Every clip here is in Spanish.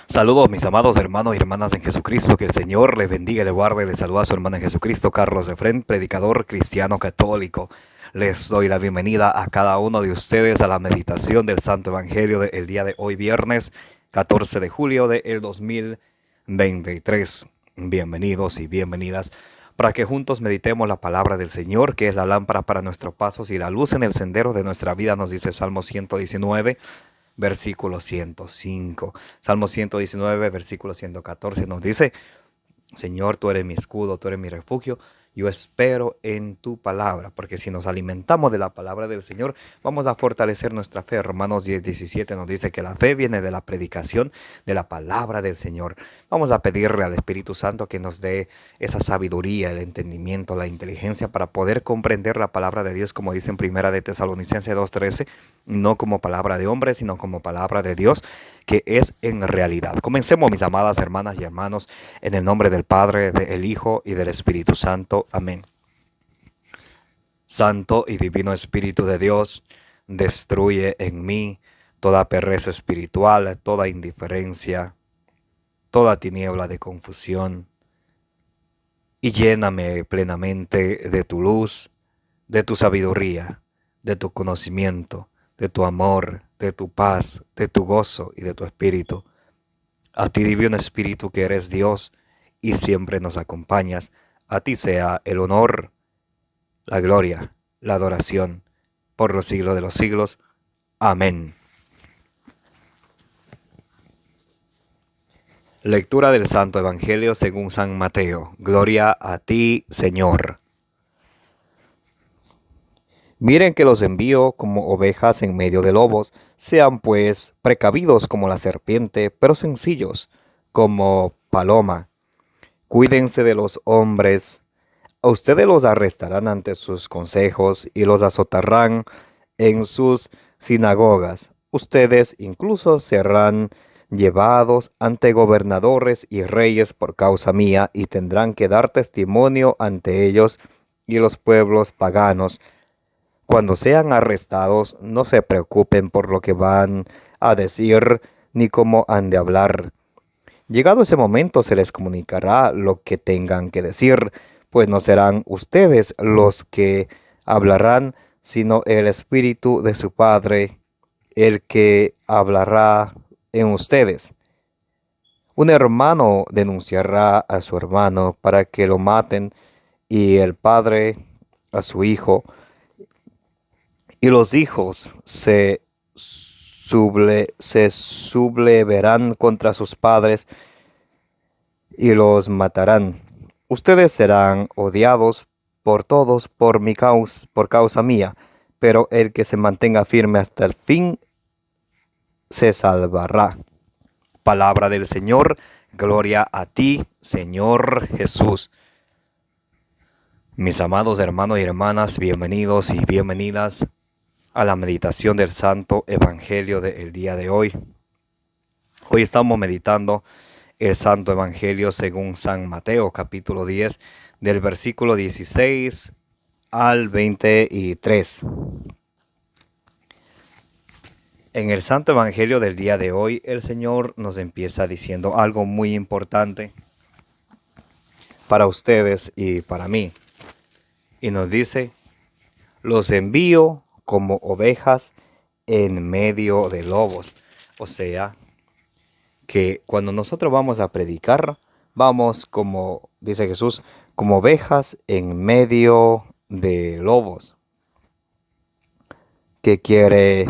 Saludos mis amados hermanos y hermanas en Jesucristo, que el Señor les bendiga y les guarde. Les saluda a su hermano en Jesucristo, Carlos de Fren, predicador cristiano católico. Les doy la bienvenida a cada uno de ustedes a la meditación del Santo Evangelio del día de hoy, viernes 14 de julio del 2023. Bienvenidos y bienvenidas para que juntos meditemos la palabra del Señor, que es la lámpara para nuestros pasos y la luz en el sendero de nuestra vida, nos dice Salmo 119. Versículo 105. Salmo 119, versículo 114 nos dice: Señor, tú eres mi escudo, tú eres mi refugio. Yo espero en tu palabra, porque si nos alimentamos de la palabra del Señor, vamos a fortalecer nuestra fe. Romanos 10:17 nos dice que la fe viene de la predicación de la palabra del Señor. Vamos a pedirle al Espíritu Santo que nos dé esa sabiduría, el entendimiento, la inteligencia para poder comprender la palabra de Dios, como dice en Primera de Tesalonicenses 2:13, no como palabra de hombre, sino como palabra de Dios, que es en realidad. Comencemos, mis amadas hermanas y hermanos, en el nombre del Padre, del Hijo y del Espíritu Santo. Amén. Santo y divino Espíritu de Dios, destruye en mí toda pereza espiritual, toda indiferencia, toda tiniebla de confusión, y lléname plenamente de tu luz, de tu sabiduría, de tu conocimiento, de tu amor, de tu paz, de tu gozo y de tu espíritu. A ti, divino Espíritu, que eres Dios y siempre nos acompañas, a ti sea el honor, la gloria, la adoración, por los siglos de los siglos. Amén. Lectura del Santo Evangelio según San Mateo. Gloria a ti, Señor. Miren que los envío como ovejas en medio de lobos. Sean pues precavidos como la serpiente, pero sencillos como paloma. Cuídense de los hombres. A ustedes los arrestarán ante sus consejos y los azotarán en sus sinagogas. Ustedes incluso serán llevados ante gobernadores y reyes por causa mía y tendrán que dar testimonio ante ellos y los pueblos paganos. Cuando sean arrestados, no se preocupen por lo que van a decir ni cómo han de hablar. Llegado ese momento se les comunicará lo que tengan que decir, pues no serán ustedes los que hablarán, sino el Espíritu de su Padre, el que hablará en ustedes. Un hermano denunciará a su hermano para que lo maten, y el padre a su hijo, y los hijos se sublevarán contra sus padres y los matarán. Ustedes serán odiados por todos por causa mía, pero el que se mantenga firme hasta el fin se salvará. Palabra del Señor, gloria a ti, Señor Jesús. Mis amados hermanos y hermanas, bienvenidos y bienvenidas a la meditación del Santo Evangelio del día de hoy. Hoy estamos meditando el Santo Evangelio según San Mateo, capítulo 10, del versículo 16 al 23. En el Santo Evangelio del día de hoy, el Señor nos empieza diciendo algo muy importante para ustedes y para mí. Y nos dice: los envío como ovejas en medio de lobos. O sea, que cuando nosotros vamos a predicar, vamos, como dice Jesús, como ovejas en medio de lobos. ¿Qué quiere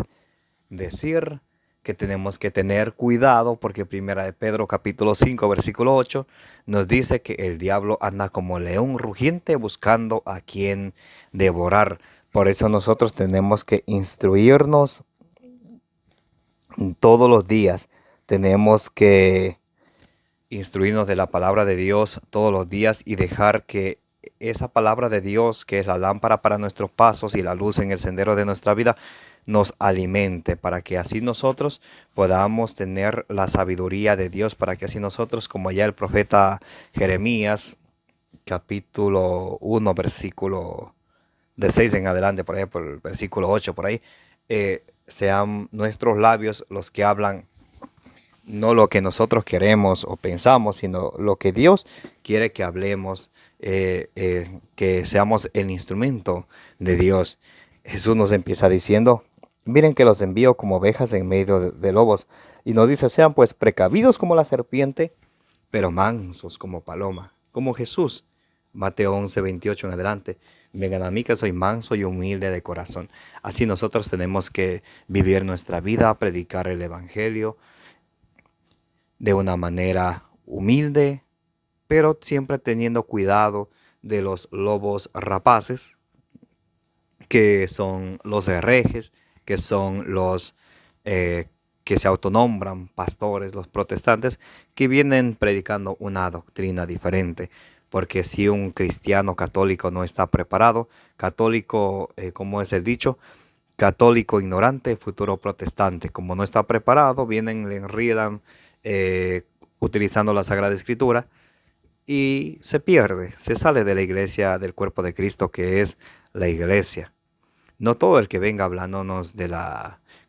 decir? Que tenemos que tener cuidado, porque Primera de Pedro capítulo 5 versículo 8 nos dice que el diablo anda como león rugiente buscando a quien devorar. Por eso nosotros tenemos que instruirnos todos los días. Tenemos que instruirnos de la palabra de Dios todos los días y dejar que esa palabra de Dios, que es la lámpara para nuestros pasos y la luz en el sendero de nuestra vida, nos alimente, para que así nosotros podamos tener la sabiduría de Dios, para que así nosotros, como ya el profeta Jeremías, capítulo 1, versículo de 6 en adelante, por ejemplo, el versículo 8 por ahí, sean nuestros labios los que hablan no lo que nosotros queremos o pensamos, sino lo que Dios quiere que hablemos, que seamos el instrumento de Dios. Jesús nos empieza diciendo, miren que los envío como ovejas en medio de lobos. Y nos dice, sean pues precavidos como la serpiente, pero mansos como paloma, como Jesús. Mateo 11:28 en adelante. Vengan a mí que soy manso y humilde de corazón. Así nosotros tenemos que vivir nuestra vida, predicar el Evangelio de una manera humilde, pero siempre teniendo cuidado de los lobos rapaces, que son los herejes, que son los que se autonombran pastores, los protestantes, que vienen predicando una doctrina diferente. Porque si un cristiano católico no está preparado, católico, como es el dicho, católico ignorante, futuro protestante, como no está preparado, vienen, le enriedan utilizando la Sagrada Escritura y se pierde, se sale de la iglesia, del cuerpo de Cristo que es la iglesia. No todo el que venga hablándonos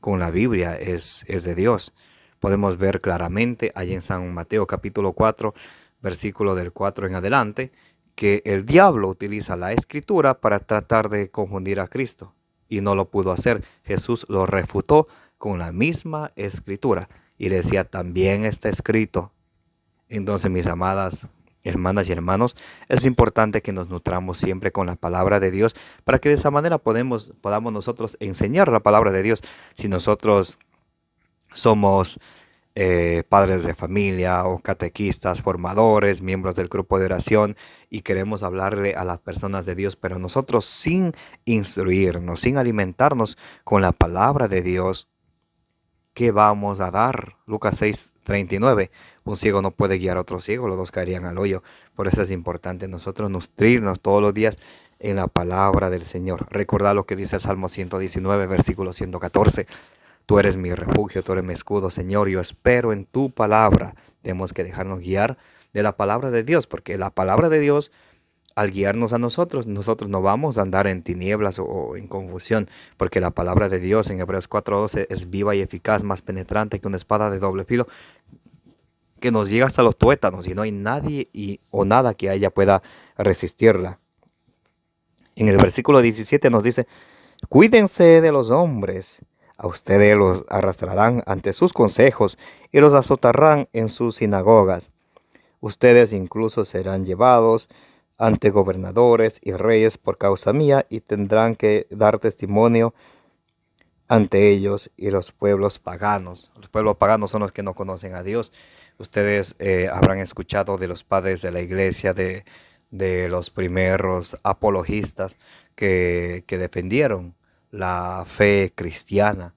con la Biblia es de Dios. Podemos ver claramente allí en San Mateo capítulo 4, versículo del 4 en adelante, que el diablo utiliza la escritura para tratar de confundir a Cristo. Y no lo pudo hacer. Jesús lo refutó con la misma escritura. Y le decía, también está escrito. Entonces, mis amadas hermanas y hermanos, es importante que nos nutramos siempre con la palabra de Dios para que de esa manera podamos nosotros enseñar la palabra de Dios. Si nosotros somos padres de familia o catequistas, formadores, miembros del grupo de oración y queremos hablarle a las personas de Dios, pero nosotros sin instruirnos, sin alimentarnos con la palabra de Dios, ¿qué vamos a dar? Lucas 6:39. Un ciego no puede guiar a otro ciego, los dos caerían al hoyo. Por eso es importante nosotros nutrirnos todos los días en la palabra del Señor. Recordad lo que dice el Salmo 119, versículo 114. Tú eres mi refugio, tú eres mi escudo, Señor. Yo espero en tu palabra. Tenemos que dejarnos guiar de la palabra de Dios, porque la palabra de Dios, al guiarnos a nosotros no vamos a andar en tinieblas o en confusión, porque la palabra de Dios en Hebreos 4:12 es viva y eficaz, más penetrante que una espada de doble filo, que nos llega hasta los tuétanos y no hay nadie o nada que ella pueda resistirla. En el versículo 17 nos dice, cuídense de los hombres, a ustedes los arrastrarán ante sus consejos y los azotarán en sus sinagogas. Ustedes incluso serán llevados ante gobernadores y reyes por causa mía y tendrán que dar testimonio ante ellos y los pueblos paganos. Los pueblos paganos son los que no conocen a Dios. Ustedes habrán escuchado de los padres de la iglesia, de los primeros apologistas que defendieron la fe cristiana,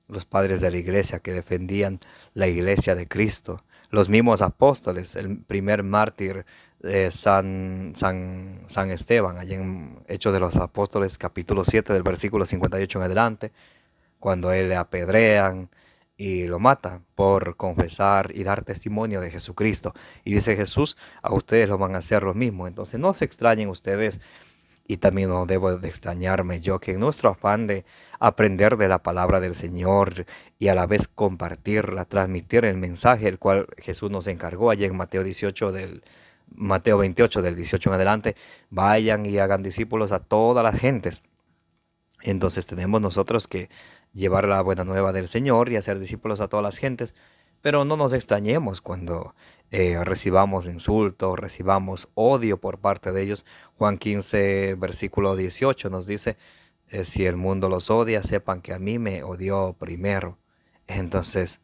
los padres de la iglesia que defendían la iglesia de Cristo, los mismos apóstoles, el primer mártir San Esteban, allí en Hechos de los Apóstoles capítulo 7 del versículo 58 en adelante, cuando él le apedrean y lo matan por confesar y dar testimonio de Jesucristo. Y dice Jesús, a ustedes lo van a hacer lo mismo. Entonces no se extrañen ustedes, y también no debo de extrañarme yo, que en nuestro afán de aprender de la palabra del Señor y a la vez compartirla, transmitir el mensaje el cual Jesús nos encargó allí en Mateo 28 del 18 en adelante, vayan y hagan discípulos a todas las gentes. Entonces tenemos nosotros que llevar la buena nueva del Señor y hacer discípulos a todas las gentes, pero no nos extrañemos cuando recibamos insultos, recibamos odio por parte de ellos. Juan 15, versículo 18 nos dice, si el mundo los odia, sepan que a mí me odió primero. Entonces,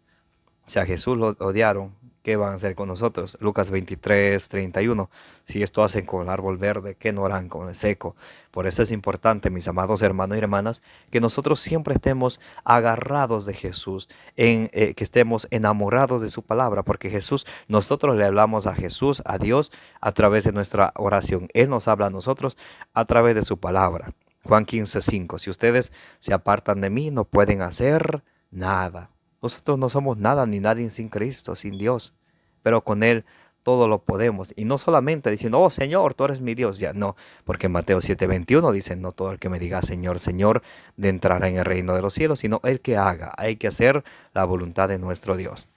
si a Jesús lo odiaron, ¿qué van a hacer con nosotros? Lucas 23:31. Si esto hacen con el árbol verde, ¿qué no harán con el seco? Por eso es importante, mis amados hermanos y hermanas, que nosotros siempre estemos agarrados de Jesús, que estemos enamorados de su palabra, porque Jesús, nosotros le hablamos a Jesús, a Dios, a través de nuestra oración. Él nos habla a nosotros a través de su palabra. Juan 15:5. Si ustedes se apartan de mí, no pueden hacer nada. Nosotros no somos nada ni nadie sin Cristo, sin Dios, pero con Él todo lo podemos. Y no solamente diciendo, oh Señor, tú eres mi Dios, ya no, porque en Mateo 7:21 dice, no todo el que me diga Señor, Señor, de entrará en el reino de los cielos, sino el que haga, hay que hacer la voluntad de nuestro Dios.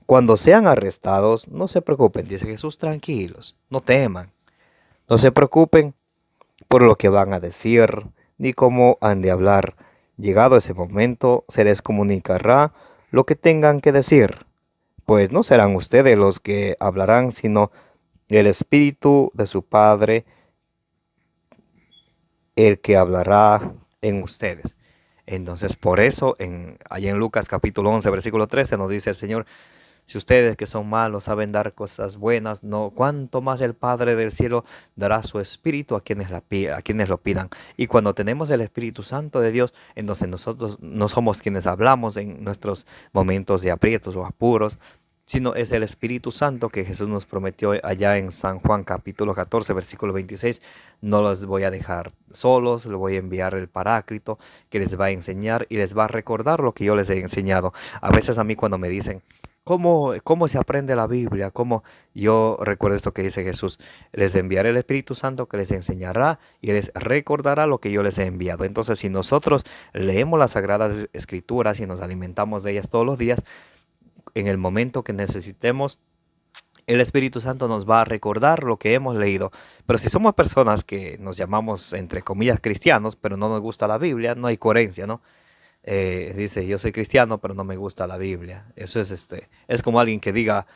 Cuando sean arrestados, no se preocupen, dice Jesús, tranquilos, no teman, no se preocupen por lo que van a decir, ni cómo han de hablar. Llegado ese momento, se les comunicará lo que tengan que decir, pues no serán ustedes los que hablarán, sino el Espíritu de su Padre, el que hablará en ustedes. Entonces, por eso, allá en Lucas capítulo 11, versículo 13, nos dice el Señor: si ustedes que son malos saben dar cosas buenas, no, cuánto más el Padre del cielo dará su Espíritu a quienes lo pidan. Y cuando tenemos el Espíritu Santo de Dios, entonces nosotros no somos quienes hablamos en nuestros momentos de aprietos o apuros, sino es el Espíritu Santo que Jesús nos prometió allá en San Juan capítulo 14, versículo 26. No los voy a dejar solos, les voy a enviar el Paráclito que les va a enseñar y les va a recordar lo que yo les he enseñado. A veces a mí cuando me dicen: ¿cómo se aprende la Biblia? ¿Cómo? Yo recuerdo esto que dice Jesús: les enviaré el Espíritu Santo que les enseñará y les recordará lo que yo les he enviado. Entonces, si nosotros leemos las Sagradas Escrituras y nos alimentamos de ellas todos los días, en el momento que necesitemos, el Espíritu Santo nos va a recordar lo que hemos leído. Pero si somos personas que nos llamamos, entre comillas, cristianos, pero no nos gusta la Biblia, no hay coherencia, ¿no? Dice: yo soy cristiano, pero no me gusta la Biblia. Eso es como alguien que diga: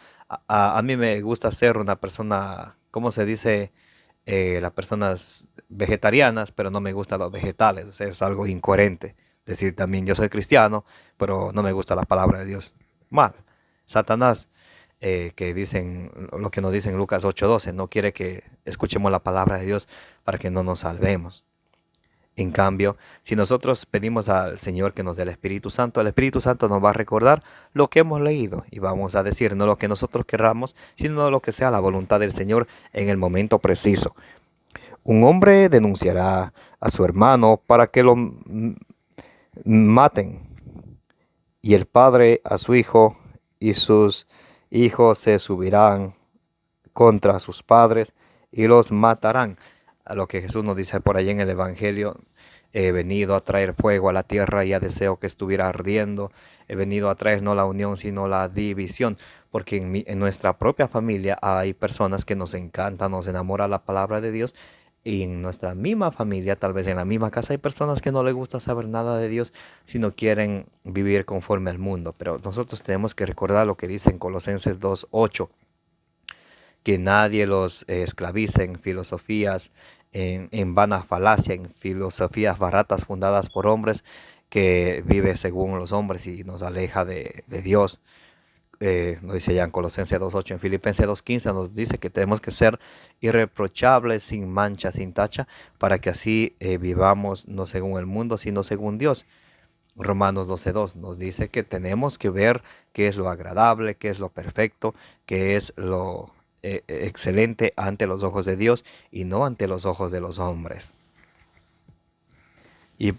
a mí me gusta ser una persona, ¿cómo se dice? Las personas vegetarianas, pero no me gustan los vegetales. O sea, es algo incoherente. Decir también: yo soy cristiano, pero no me gusta la palabra de Dios. Mal. Satanás, que dicen lo que nos dice en Lucas 8:12, no quiere que escuchemos la palabra de Dios para que no nos salvemos. En cambio, si nosotros pedimos al Señor que nos dé el Espíritu Santo nos va a recordar lo que hemos leído y vamos a decir no lo que nosotros querramos, sino lo que sea la voluntad del Señor en el momento preciso. Un hombre denunciará a su hermano para que lo maten, y el padre a su hijo, y sus hijos se subirán contra sus padres y los matarán. A lo que Jesús nos dice por ahí en el Evangelio: he venido a traer fuego a la tierra y ya deseo que estuviera ardiendo. He venido a traer no la unión, sino la división. Porque en nuestra propia familia hay personas que nos encanta, nos enamora la palabra de Dios. Y en nuestra misma familia, tal vez en la misma casa, hay personas que no les gusta saber nada de Dios, sino quieren vivir conforme al mundo. Pero nosotros tenemos que recordar lo que dice en Colosenses 2:8, que nadie los esclavice en filosofías, en vana falacia, en filosofías baratas fundadas por hombres, que vive según los hombres y nos aleja de Dios. Nos dice ya en Colosenses 2:8, en Filipenses 2:15 nos dice que tenemos que ser irreprochables, sin mancha, sin tacha, para que así vivamos no según el mundo, sino según Dios. Romanos 12:2 nos dice que tenemos que ver qué es lo agradable, qué es lo perfecto, qué es lo excelente ante los ojos de Dios y no ante los ojos de los hombres. Y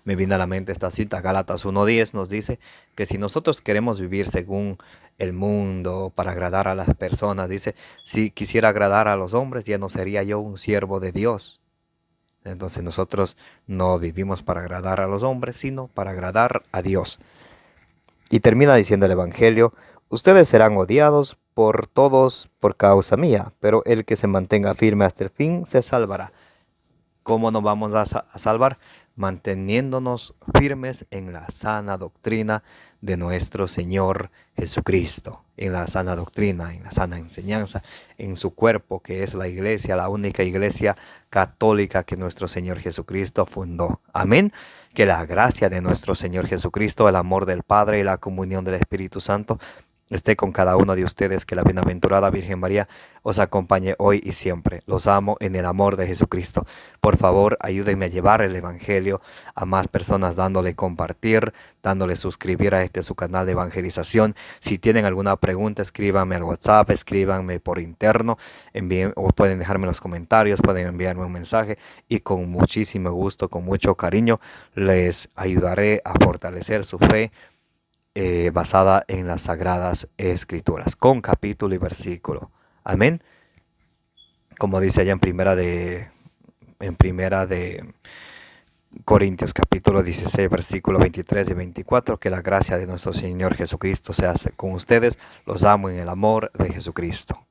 me viene a la mente esta cita: Gálatas 1:10 nos dice que si nosotros queremos vivir según el mundo para agradar a las personas, dice: si quisiera agradar a los hombres, ya no sería yo un siervo de Dios. Entonces nosotros no vivimos para agradar a los hombres, sino para agradar a Dios. Y termina diciendo el Evangelio: ustedes serán odiados por todos por causa mía, pero el que se mantenga firme hasta el fin se salvará. ¿Cómo nos vamos a salvar? Manteniéndonos firmes en la sana doctrina de nuestro Señor Jesucristo, en la sana doctrina, en la sana enseñanza, en su cuerpo, que es la iglesia, la única iglesia católica que nuestro Señor Jesucristo fundó. Amén. Que la gracia de nuestro Señor Jesucristo, el amor del Padre y la comunión del Espíritu Santo esté con cada uno de ustedes. Que la bienaventurada Virgen María os acompañe hoy y siempre. Los amo en el amor de Jesucristo. Por favor, ayúdenme a llevar el Evangelio a más personas, dándole compartir, dándole suscribir a su canal de evangelización. Si tienen alguna pregunta, escríbanme al WhatsApp, escríbanme por interno, envíen, o pueden dejarme en los comentarios, pueden enviarme un mensaje y con muchísimo gusto, con mucho cariño, les ayudaré a fortalecer su fe basada en las Sagradas Escrituras, con capítulo y versículo. Amén. Como dice allá en primera de Corintios capítulo 16, versículos 23 y 24. Que la gracia de nuestro Señor Jesucristo sea con ustedes. Los amo en el amor de Jesucristo.